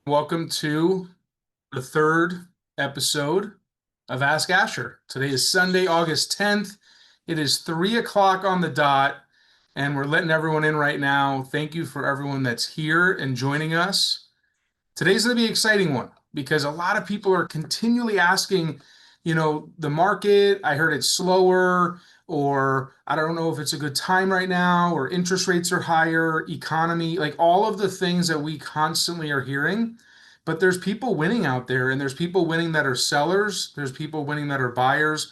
Welcome to the third episode of Ask Asher. Today is Sunday, August 10th. It is 3 o'clock on the dot, and we're letting everyone in right now. Thank you for everyone that's here and joining us. Today's going to be an exciting one because a lot of people are continually asking, the market, I heard it's slower, or I don't know if it's a good time right now, or interest rates are higher, economy, like all of the things that we constantly are hearing. But there's people winning out there, and there's people winning that are sellers, there's people winning that are buyers.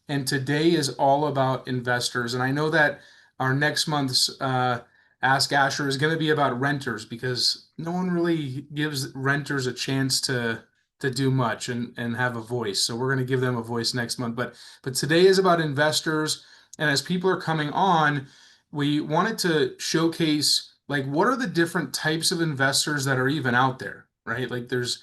And today is all about investors. And I know that our next month's Ask Asher is going to be about renters because no one really gives renters a chance to do much and have a voice. So we're going to give them a voice next month. But today is about investors. And as people are coming on, we wanted to showcase like what are the different types of investors that are even out there, right? Like there's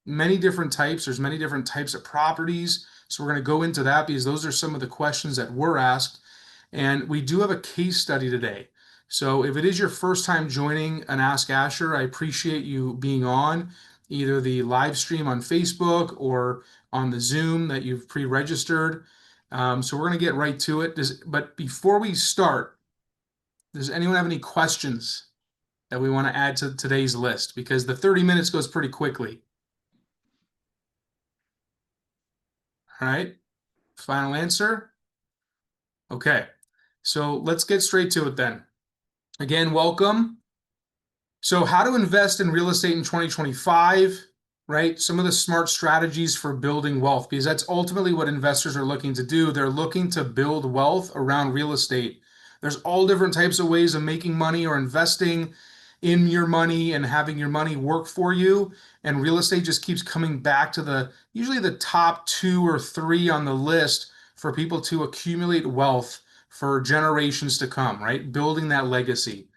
many different types, there's many different types of properties. So we're going to go into that because those are some of the questions that were asked. And we do have a case study today. So if it is your first time joining an Ask Asher, I appreciate you being on either the live stream on Facebook or on the Zoom that you've pre-registered. So we're going to get right to it. But before we start, does anyone have any questions that we want to add to today's list? Because the 30 minutes goes pretty quickly. All right, final answer. Okay, so let's get straight to it then. Again, welcome. So how to invest in real estate in 2025, right? Some of the smart strategies for building wealth, because that's ultimately what investors are looking to do. They're looking to build wealth around real estate. There's all different types of ways of making money or investing in your money and having your money work for you. And real estate just keeps coming back to usually the top 2 or 3 on the list for people to accumulate wealth for generations to come, right? Building that legacy.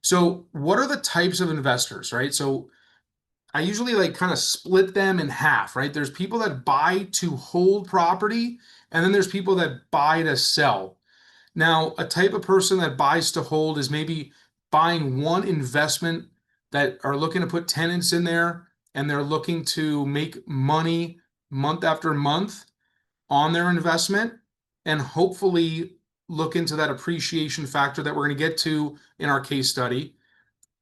So what are the types of investors, right? So I usually like kind of split them in half, right? There's people that buy to hold property, and then there's people that buy to sell. Now, a type of person that buys to hold is maybe buying one investment that are looking to put tenants in there, and they're looking to make money month after month on their investment and hopefully look into that appreciation factor that we're going to get to in our case study,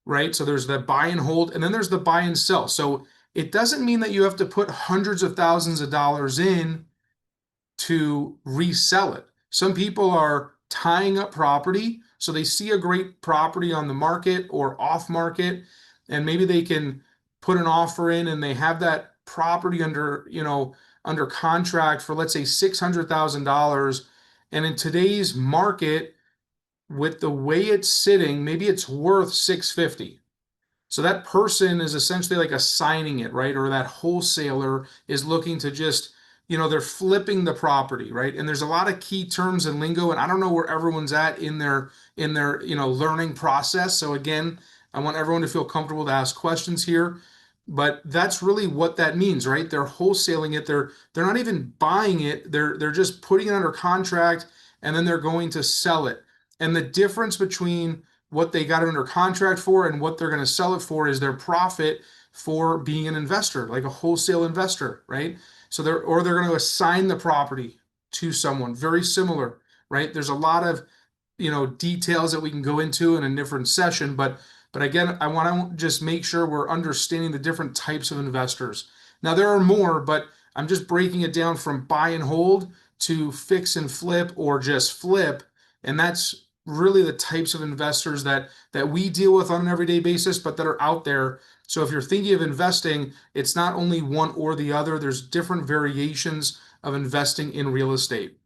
right? So there's the buy and hold, and then there's the buy and sell. So it doesn't mean that you have to put hundreds of thousands of dollars in to resell it. Some people are tying up property. So they see a great property on the market or off market, and maybe they can put an offer in and they have that property under contract for, let's say, $600,000. And in today's market, with the way it's sitting, maybe it's worth 650. So that person is essentially like assigning it, right? Or that wholesaler is looking to just, they're flipping the property, right? And there's a lot of key terms and lingo, and I don't know where everyone's at in their learning process. So again, I want everyone to feel comfortable to ask questions here. But that's really what that means, right? They're wholesaling it. They're not even buying it. They're just putting it under contract and then they're going to sell it. And the difference between what they got it under contract for and what they're going to sell it for is their profit for being an investor, like a wholesale investor, right? So they're going to assign the property to someone. Very similar, right? There's a lot of details that we can go into in a different session, but again, I want to just make sure we're understanding the different types of investors. Now there are more, but I'm just breaking it down from buy and hold to fix and flip or just flip, and that's really the types of investors that we deal with on an everyday basis, but that are out there. So if you're thinking of investing, it's not only one or the other. There's different variations of investing in real estate.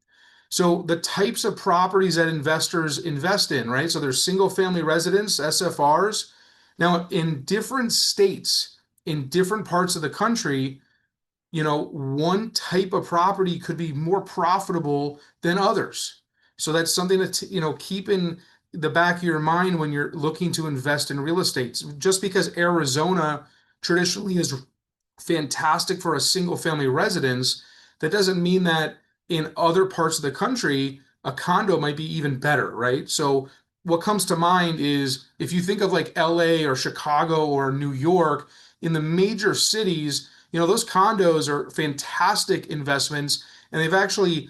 So the types of properties that investors invest in, right? So there's single family residence, SFRs. Now in different states, in different parts of the country, one type of property could be more profitable than others. So that's something to keep in the back of your mind when you're looking to invest in real estate. Just because Arizona traditionally is fantastic for a single family residence, that doesn't mean that in other parts of the country, a condo might be even better, right? So what comes to mind is if you think of like LA or Chicago or New York, in the major cities, those condos are fantastic investments, and they've actually,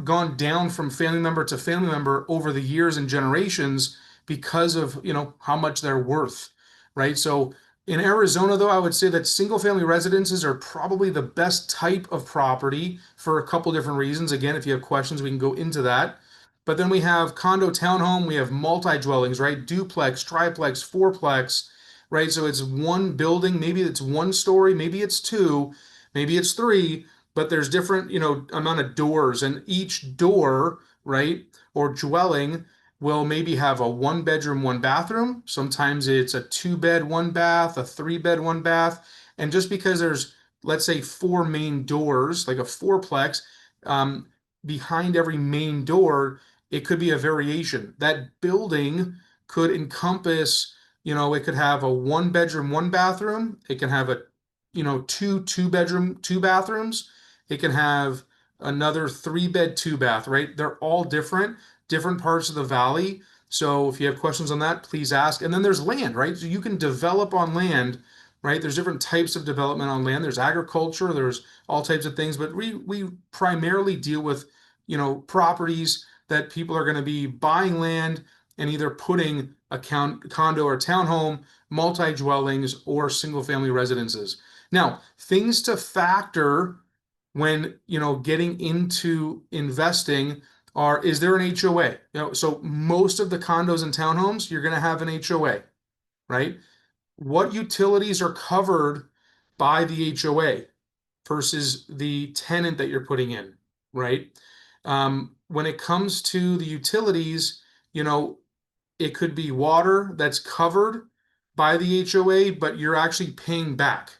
gone down from family member to family member over the years and generations because of, how much they're worth, right? So in Arizona, though, I would say that single family residences are probably the best type of property for a couple different reasons. Again, if you have questions, we can go into that. But then we have condo townhome, we have multi-dwellings, right? Duplex, triplex, fourplex, right? So it's one building, maybe it's one story, maybe it's two, maybe it's three, but there's different, amount of doors, and each door, right, or dwelling will maybe have a one bedroom, one bathroom. Sometimes it's a two bed, one bath, a three bed, one bath. And just because there's, let's say, four main doors, like a fourplex, um, behind every main door, it could be a variation. That building could encompass, it could have a one bedroom, one bathroom. It can have a, two bedroom, two bathrooms. It can have another three bed, two bath, right? They're all different parts of the valley. So if you have questions on that, please ask. And then there's land, right? So you can develop on land, right? There's different types of development on land. There's agriculture, there's all types of things, but we primarily deal with, properties that people are going to be buying land and either putting a condo or townhome, multi-dwellings, or single-family residences. Now, things to factor when, getting into investing are, is there an HOA? So most of the condos and townhomes, you're going to have an HOA, right? What utilities are covered by the HOA versus the tenant that you're putting in, right? When it comes to the utilities, you know, it could be water that's covered by the HOA, but you're actually paying back.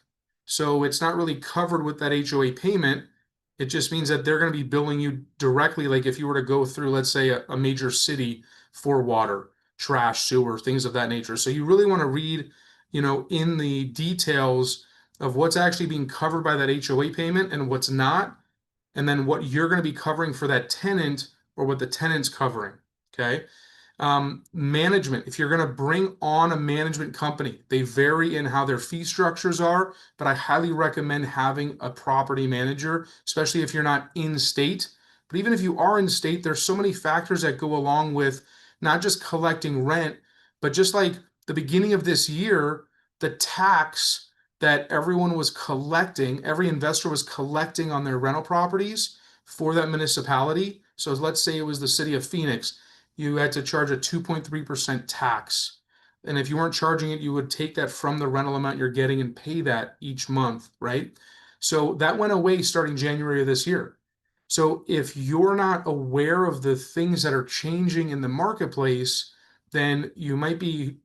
So it's not really covered with that HOA payment. It just means that they're going to be billing you directly, like if you were to go through, let's say, a major city for water, trash, sewer, things of that nature. So you really want to read, in the details of what's actually being covered by that HOA payment and what's not, and then what you're going to be covering for that tenant or what the tenant's covering. Okay. Management, if you're going to bring on a management company, they vary in how their fee structures are, but I highly recommend having a property manager, especially if you're not in state. But even if you are in state, there's so many factors that go along with not just collecting rent, but just like the beginning of this year, the tax that everyone was collecting, every investor was collecting on their rental properties for that municipality. So let's say it was the city of Phoenix, you had to charge a 2.3% tax. And if you weren't charging it, you would take that from the rental amount you're getting and pay that each month, right? So that went away starting January of this year. So if you're not aware of the things that are changing in the marketplace, then you might be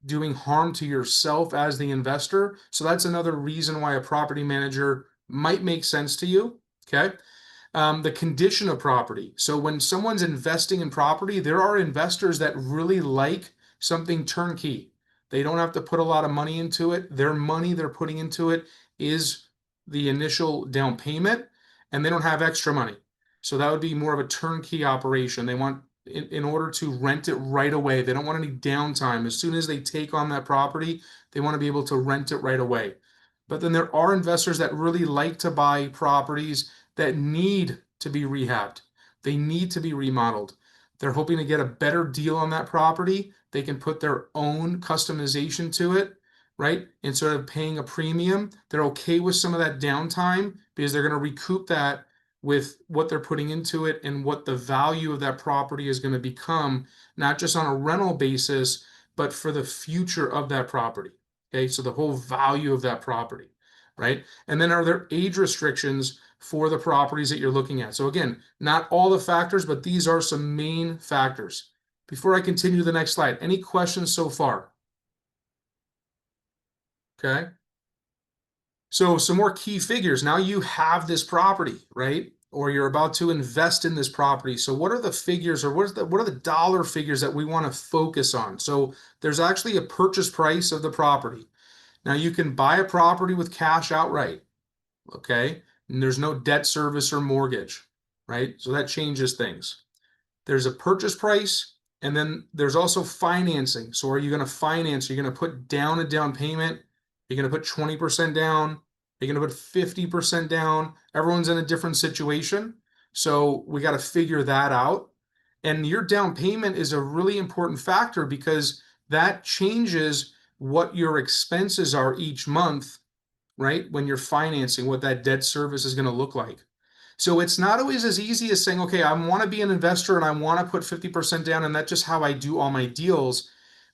doing harm to yourself as the investor. So that's another reason why a property manager might make sense to you. Okay. The condition of property. So when someone's investing in property, there are investors that really like something turnkey. They don't have to put a lot of money into it. Their money they're putting into it is the initial down payment, and they don't have extra money. So that would be more of a turnkey operation. They want, in order to rent it right away, they don't want any downtime. As soon as they take on that property, they want to be able to rent it right away. But then there are investors that really like to buy properties that need to be rehabbed. They need to be remodeled. They're hoping to get a better deal on that property. They can put their own customization to it, right? Instead of paying a premium, they're okay with some of that downtime because they're going to recoup that with what they're putting into it and what the value of that property is going to become, not just on a rental basis, but for the future of that property. Okay, so the whole value of that property, right? And then are there age restrictions for the properties that you're looking at? So again, not all the factors, but these are some main factors. Before I continue to the next slide, any questions so far? Okay. So some more key figures. Now you have this property, right? Or you're about to invest in this property. So what are the figures, or what are the dollar figures that we want to focus on? So there's actually a purchase price of the property. Now you can buy a property with cash outright, okay? And there's no debt service or mortgage, right? So that changes things. There's a purchase price And then there's also financing. So are you going to finance? Are you going to put down a down payment? You're going to put 20% down? You're going to put 50% down? Everyone's in a different situation. So we got to figure that out. And your down payment is a really important factor because that changes what your expenses are each month, right? When you're financing, what that debt service is going to look like. So it's not always as easy as saying, okay, I want to be an investor and I want to put 50% down, and that's just how I do all my deals.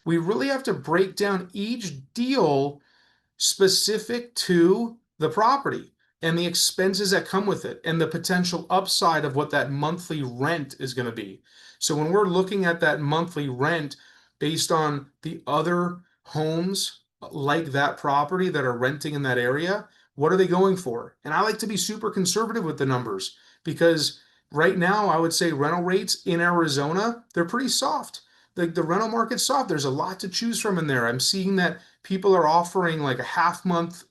We really have to break down each deal specific to the property and the expenses that come with it and the potential upside of what that monthly rent is going to be. So when we're looking at that monthly rent based on the other homes like that property that are renting in that area, what are they going for? And I like to be super conservative with the numbers because right now I would say rental rates in Arizona, they're pretty soft. The rental market's soft. There's a lot to choose from in there. I'm seeing that people are offering like a half month,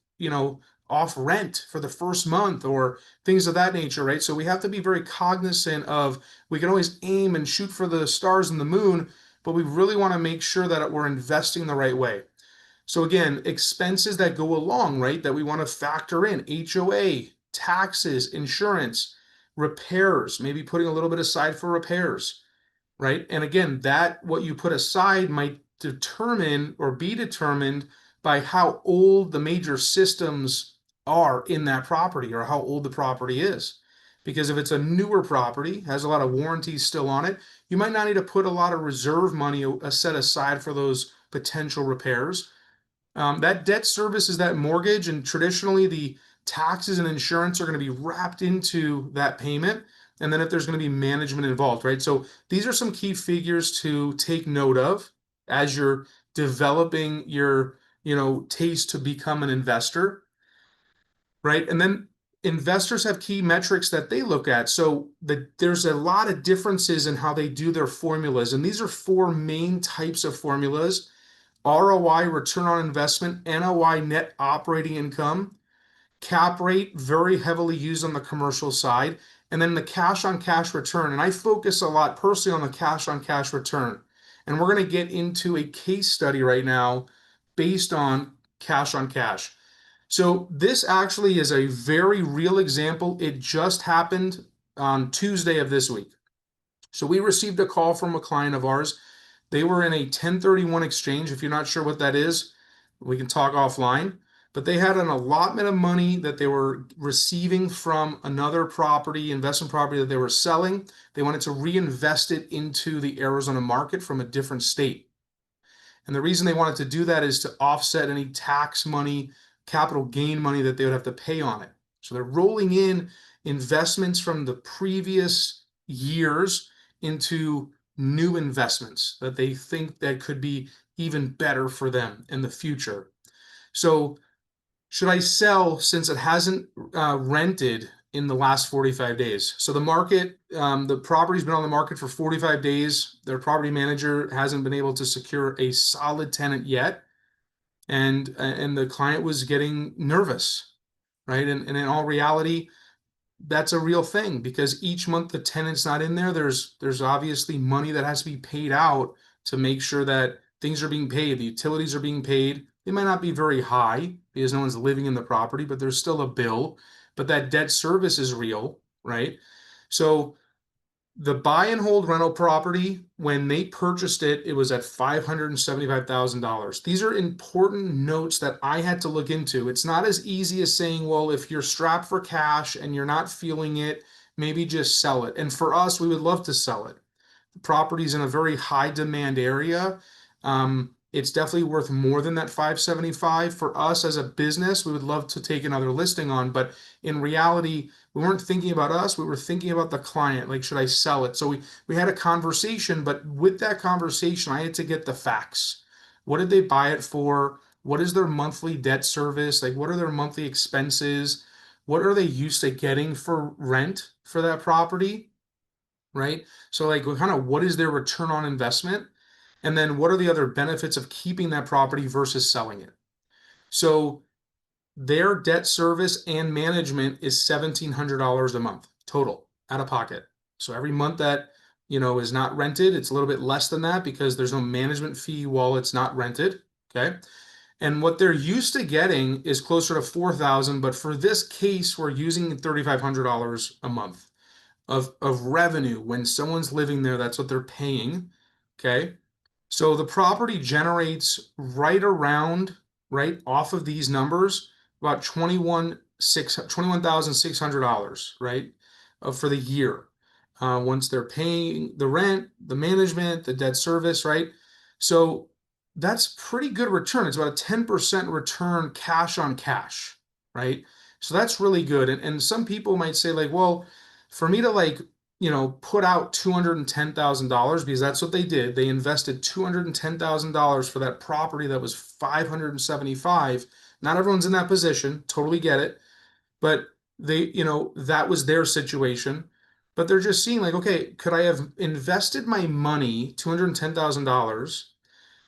off rent for the first month or things of that nature, right? So we have to be very cognizant of, we can always aim and shoot for the stars and the moon, but we really want to make sure that we're investing the right way. So again, expenses that go along, right, that we want to factor in: HOA, taxes, insurance, repairs, maybe putting a little bit aside for repairs, right? And again, that what you put aside might determine or be determined by how old the major systems are in that property or how old the property is. Because if it's a newer property, has a lot of warranties still on it, you might not need to put a lot of reserve money set aside for those potential repairs. That debt service is that mortgage, and traditionally the taxes and insurance are going to be wrapped into that payment. And then if there's going to be management involved, right? So these are some key figures to take note of as you're developing your, taste to become an investor, right? And then investors have key metrics that they look at. So there's a lot of differences in how they do their formulas. And these are four main types of formulas: ROI, return on investment; NOI, net operating income; cap rate, very heavily used on the commercial side; and then the cash on cash return. And I focus a lot personally on the cash on cash return. And we're going to get into a case study right now based on cash on cash. So this actually is a very real example. It just happened on Tuesday of this week. So we received a call from a client of ours. They were in a 1031 exchange. If you're not sure what that is, we can talk offline. But they had an allotment of money that they were receiving from another property, investment property that they were selling. They wanted to reinvest it into the Arizona market from a different state. And the reason they wanted to do that is to offset any tax money, capital gain money that they would have to pay on it. So they're rolling in investments from the previous years into new investments that they think that could be even better for them in the future. So should I sell since it hasn't rented in the last 45 days? So the market, the property's been on the market for 45 days. Their property manager hasn't been able to secure a solid tenant yet. And the client was getting nervous, right? And in all reality, that's a real thing because each month the tenant's not in there, there's obviously money that has to be paid out to make sure that things are being paid, the utilities are being paid. They might not be very high because no one's living in the property, but there's still a bill. But that debt service is real, right? So the buy and hold rental property, when they purchased it, it was at $575,000. These are important notes that I had to look into. It's not as easy as saying, well, if you're strapped for cash and you're not feeling it, maybe just sell it. And for us, we would love to sell it. The property's in a very high demand area. It's definitely worth more than that 575. For us as a business, we would love to take another listing on, but in reality, we weren't thinking about us, we were thinking about the client. Like, should I sell it? So we had a conversation, but with that conversation, I had to get the facts. What did they buy it for? What is their monthly debt service? Like, what are their monthly expenses? What are they used to getting for rent for that property? Right? So like, kind of, what is their return on investment? And then what are the other benefits of keeping that property versus selling it? So their debt service and management is $1,700 a month total out of pocket. So every month that is not rented. It's a little bit less than that because there's no management fee while it's not rented. Okay. And what they're used to getting is closer to 4,000, but for this case, we're using $3,500 a month of revenue when someone's living there. That's what they're paying. Okay. So the property generates right off of these numbers, about $21,600, right, for the year. Once they're paying the rent, the management, the debt service, right? So that's pretty good return. It's about a 10% return cash on cash, right? So that's really good. And some people might say, like, well, for me to put out $210,000, because that's what they did. They invested $210,000 for that property that was 575. Not everyone's in that position. Totally get it. But that was their situation. But they're just seeing, like, okay, could I have invested my money, $210,000,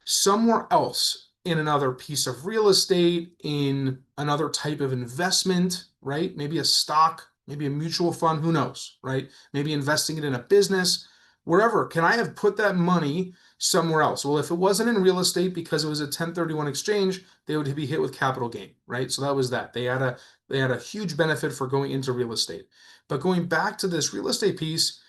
somewhere else in another piece of real estate, in another type of investment, right? Maybe a stock, maybe a mutual fund, who knows, right? Maybe investing it in a business, wherever. Can I have put that money somewhere else? Well, if it wasn't in real estate because it was a 1031 exchange, they would be hit with capital gain, right? So that was that. They had a huge benefit for going into real estate. But going back to this real estate piece,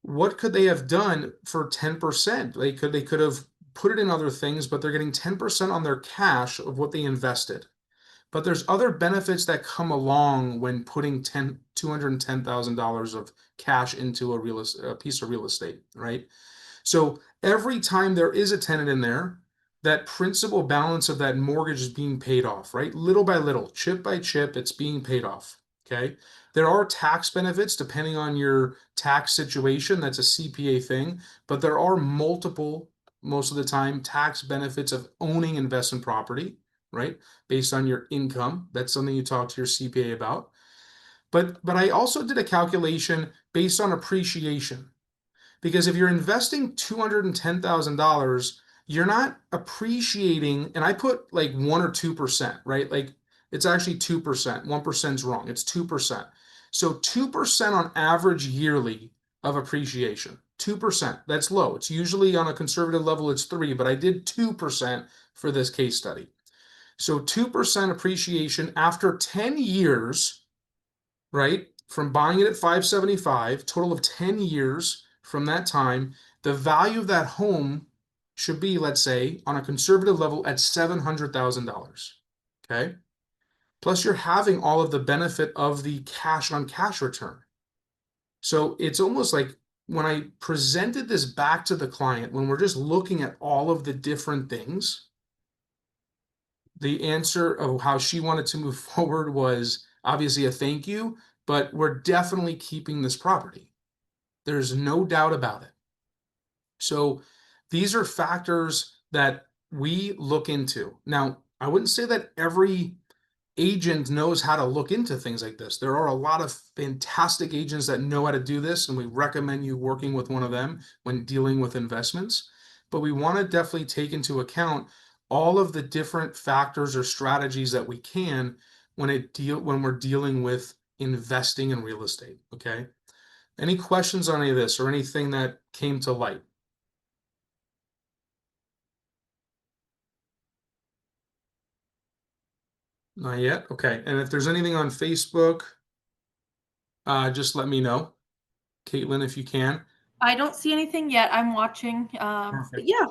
what could they have done for 10%? They could have put it in other things, but they're getting 10% on their cash of what they invested. But there's other benefits that come along when putting $210,000 of cash into a piece of real estate, right? So every time there is a tenant in there, that principal balance of that mortgage is being paid off, right? Little by little, chip by chip, it's being paid off. Okay. There are tax benefits depending on your tax situation. That's a CPA thing, but there are multiple, most of the time, tax benefits of owning investment property, right? Based on your income. That's something you talk to your CPA about. But I also did a calculation based on appreciation. Because if you're investing $210,000, you're not appreciating, and I put like 1 or 2%, right? Like it's actually 2%. 1% is wrong. It's 2%. So 2% on average yearly of appreciation. 2%. That's low. It's usually on a conservative level, it's 3, but I did 2% for this case study. So 2% appreciation after 10 years, right? From buying it at 575, total of 10 years from that time, the value of that home should be, let's say, on a conservative level at $700,000. Okay. Plus, you're having all of the benefit of the cash on cash return. So it's almost like when I presented this back to the client, when we're just looking at all of the different things, the answer of how she wanted to move forward was obviously a thank you, but we're definitely keeping this property. There's no doubt about it. So these are factors that we look into. Now, I wouldn't say that every agent knows how to look into things like this. There are a lot of fantastic agents that know how to do this, and we recommend you working with one of them when dealing with investments. But we want to definitely take into account all of the different factors or strategies that we can when we're dealing with investing in real estate. Okay. Any questions on any of this or anything that came to light? Not yet. Okay. And if there's anything on Facebook, just let me know, Caitlin, if you can. I don't see anything yet. I'm watching. But Perfect. yeah.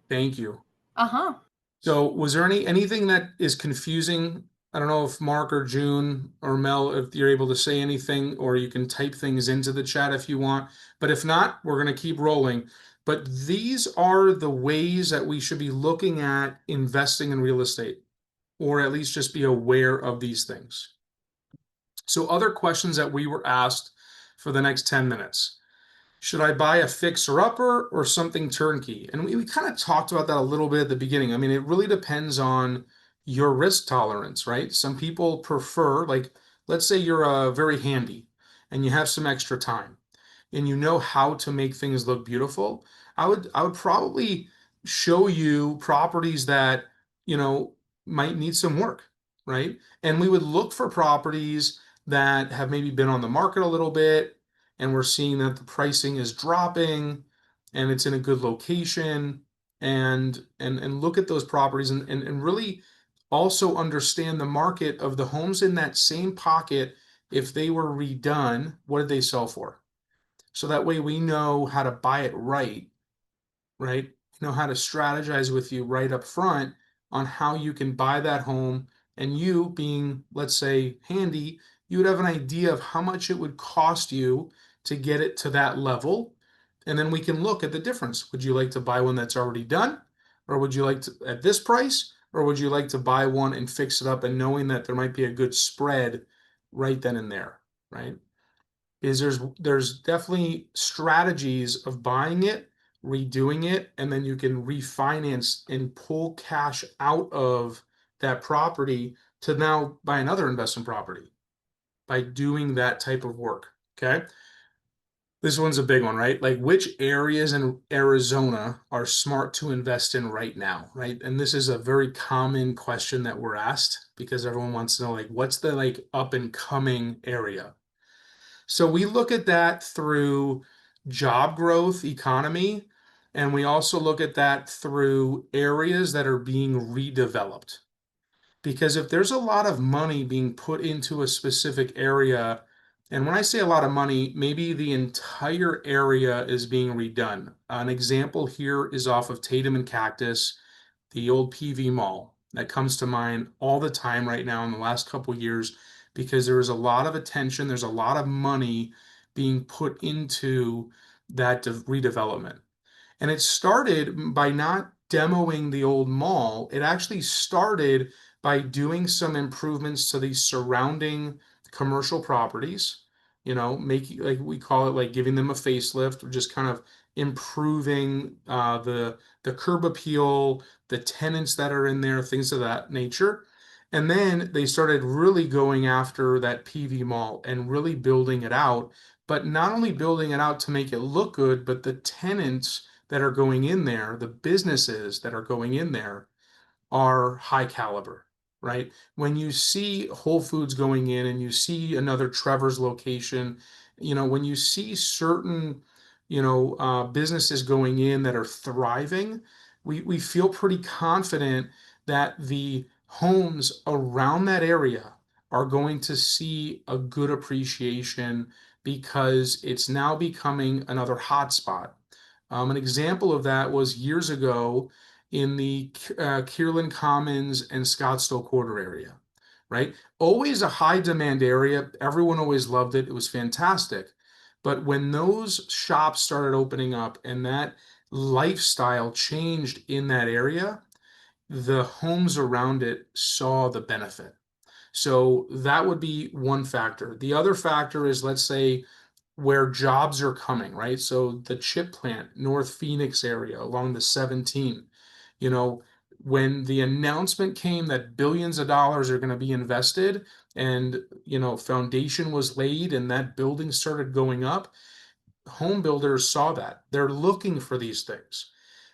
Thank you. Uh-huh. So was there anything that is confusing? I don't know if Mark or June or Mel, if you're able to say anything, or you can type things into the chat if you want. But if not, we're going to keep rolling. But these are the ways that we should be looking at investing in real estate, or at least just be aware of these things. So other questions that we were asked for the next 10 minutes. Should I buy a fixer-upper or something turnkey? And we kind of talked about that a little bit at the beginning. I mean, it really depends on your risk tolerance, right? Some people prefer, like, let's say you're very handy and you have some extra time and you know how to make things look beautiful. I would probably show you properties that, you know, might need some work, right? And we would look for properties that have maybe been on the market a little bit, and we're seeing that the pricing is dropping and it's in a good location, and look at those properties and really also understand the market of the homes in that same pocket. If they were redone, what did they sell for? So that way we know how to buy it right, right? You know how to strategize with you right up front on how you can buy that home. And you being, let's say, handy, you would have an idea of how much it would cost you to get it to that level. And then we can look at the difference. Would you like to buy one that's already done? Or would you like to at this price? Or would you like to buy one and fix it up and knowing that there might be a good spread right then and there, right? Is there's definitely strategies of buying it, redoing it, and then you can refinance and pull cash out of that property to now buy another investment property by doing that type of work. Okay. This one's a big one, right? Like, which areas in Arizona are smart to invest in right now, right? And this is a very common question that we're asked because everyone wants to know, like, what's the like up and coming area? So we look at that through job growth, economy, and we also look at that through areas that are being redeveloped. Because if there's a lot of money being put into a specific area, and when I say a lot of money, maybe the entire area is being redone. An example here is off of Tatum and Cactus, the old PV Mall. That comes to mind all the time right now in the last couple years because there is a lot of attention, there's a lot of money being put into that redevelopment. And it started by not demoing the old mall. It actually started by doing some improvements to the surrounding commercial properties, you know, making, like we call it, like giving them a facelift, or just kind of improving the curb appeal, the tenants that are in there, things of that nature. And then they started really going after that PV mall and really building it out, but not only building it out to make it look good, but the tenants that are going in there, the businesses that are going in there are high caliber, right? When you see Whole Foods going in and you see another Trevor's location, you know, when you see certain, businesses going in that are thriving, we feel pretty confident that the homes around that area are going to see a good appreciation because it's now becoming another hotspot. An example of that was years ago in the Kierland Commons and Scottsdale Quarter area, right? Always a high demand area. Everyone always loved it. It was fantastic. But when those shops started opening up and that lifestyle changed in that area, the homes around it saw the benefit. So that would be one factor. The other factor is, let's say, where jobs are coming, right? So the chip plant, North Phoenix area along the 17, you know, when the announcement came that billions of dollars are going to be invested and, foundation was laid and that building started going up, home builders saw that. They're looking for these things.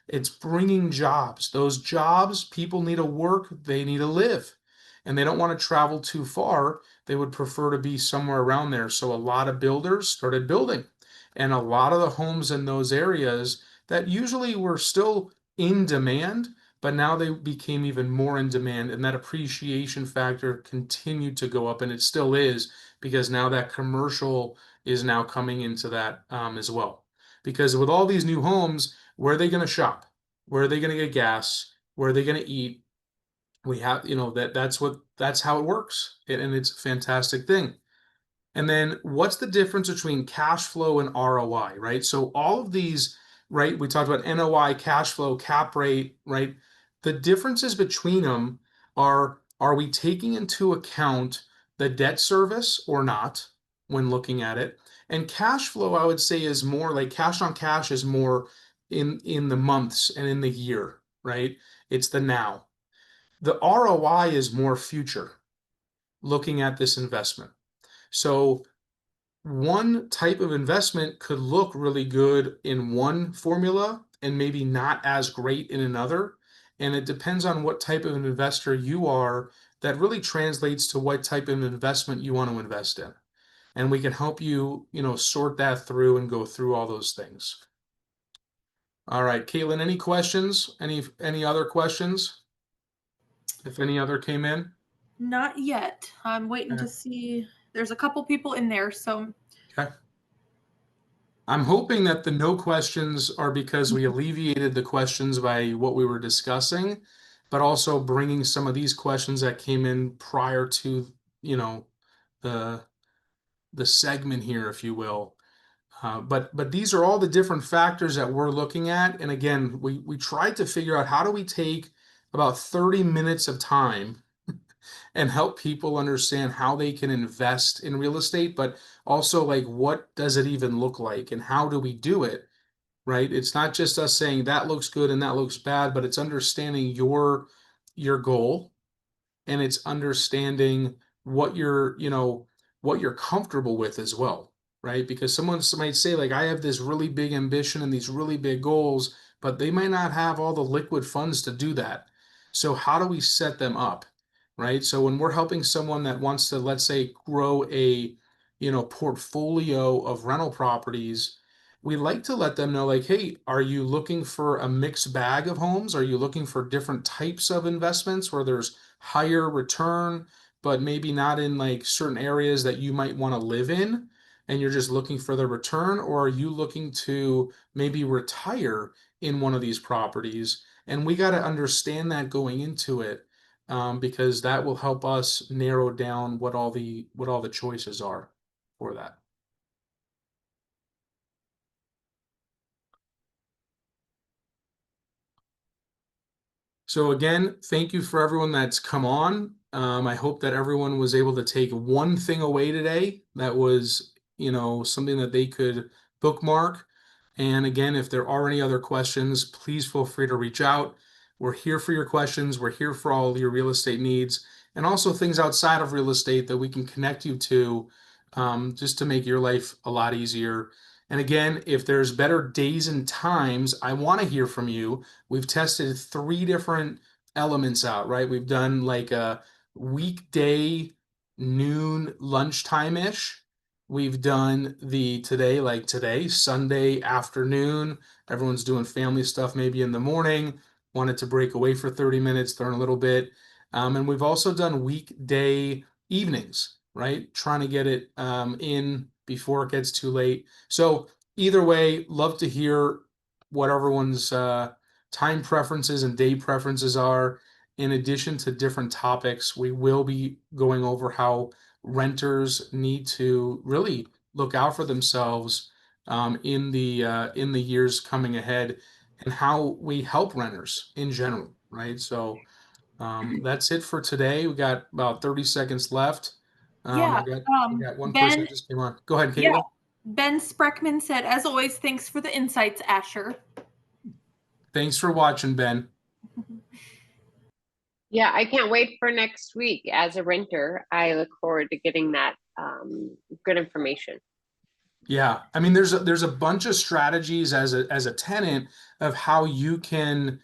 It's bringing jobs. Those jobs, people need to work, they need to live, and they don't want to travel too far. They would prefer to be somewhere around there. So a lot of builders started building, and a lot of the homes in those areas that usually were still in demand, but now they became even more in demand, and that appreciation factor continued to go up, and it still is because now that commercial is now coming into that as well. Because with all these new homes, where are they going to shop? Where are they going to get gas? Where are they going to eat? We have, that's how it works. And it's a fantastic thing. And then what's the difference between cash flow and ROI, right? So all of these, right? We talked about NOI, cash flow, cap rate, right? The differences between them are we taking into account the debt service or not when looking at it? And cash flow, I would say, is more like cash on cash is more in the months and in the year, right? It's the now. The ROI is more future, looking at this investment. So one type of investment could look really good in one formula and maybe not as great in another. And it depends on what type of an investor you are that really translates to what type of investment you want to invest in. and we can help you, sort that through and go through all those things. All right, Caitlin, any questions? Any other questions? If any other came in? Not yet. I'm waiting Okay. to see. There's a couple people in there, so Okay. I'm hoping that the no questions are because we alleviated the questions by what we were discussing, but also bringing some of these questions that came in prior to, the the segment here, if you will. But these are all the different factors that we're looking at. And again, we tried to figure out how do we take about 30 minutes of time and help people understand how they can invest in real estate, but also like what does it even look like and how do we do it, right? It's not just us saying that looks good and that looks bad, but it's understanding your goal, and it's understanding what you're comfortable with as well, right? Because someone might say like I have this really big ambition and these really big goals, but they might not have all the liquid funds to do that. So how do we set them up, right? So when we're helping someone that wants to, let's say, grow a portfolio of rental properties, we like to let them know like, hey, are you looking for a mixed bag of homes? Are you looking for different types of investments where there's higher return, but maybe not in like certain areas that you might want to live in, and you're just looking for the return? Or are you looking to maybe retire in one of these properties? And we got to understand that going into it, because that will help us narrow down what all the choices are for that. So again, thank you for everyone that's come on. I hope that everyone was able to take one thing away today that was, something that they could bookmark. And again, if there are any other questions, please feel free to reach out. We're here for your questions. We're here for all your real estate needs, and also things outside of real estate that we can connect you to, just to make your life a lot easier. And again, if there's better days and times, I want to hear from you. We've tested 3 different elements out, right? We've done like a weekday noon lunchtime-ish. We've done the today, like today, Sunday afternoon. Everyone's doing family stuff maybe in the morning, wanted to break away for 30 minutes, learn a little bit. And we've also done weekday evenings, right? Trying to get it in before it gets too late. So either way, love to hear what everyone's time preferences and day preferences are. In addition to different topics, we will be going over how renters need to really look out for themselves, in the years coming ahead, and how we help renters in general, right? So that's it for today. We got about 30 seconds left. yeah. We got one person Ben, that just came on. Go ahead, yeah, Caitlin. Ben Spreckman said, as always, thanks for the insights, Asher. Thanks for watching, Ben. Yeah, I can't wait for next week as a renter. I look forward to getting that good information. Yeah, I mean, there's a bunch of strategies as a tenant of how you can,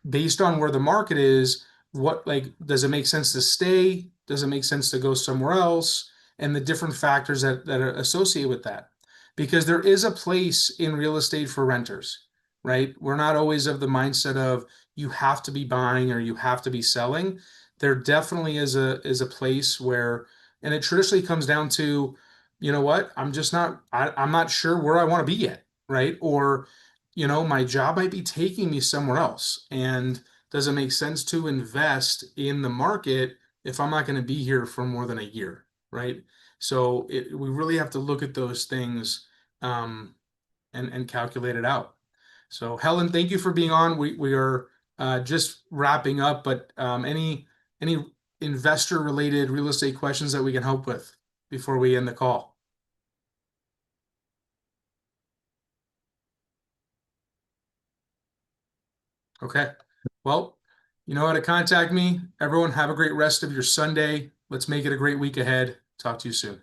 based on where the market is, what, like, does it make sense to stay? Does it make sense to go somewhere else? And the different factors that are associated with that. Because there is a place in real estate for renters, right? We're not always of the mindset of you have to be buying or you have to be selling. There definitely is a place where, and it traditionally comes down to, you know what, I'm not sure where I want to be yet, right? Or my job might be taking me somewhere else. And does it make sense to invest in the market if I'm not going to be here for more than a year, right? So we really have to look at those things, and calculate it out. So Helen, thank you for being on. We are just wrapping up, but any investor related real estate questions that we can help with before we end the call? Okay. Well, you know how to contact me. Everyone, have a great rest of your Sunday. Let's make it a great week ahead. Talk to you soon.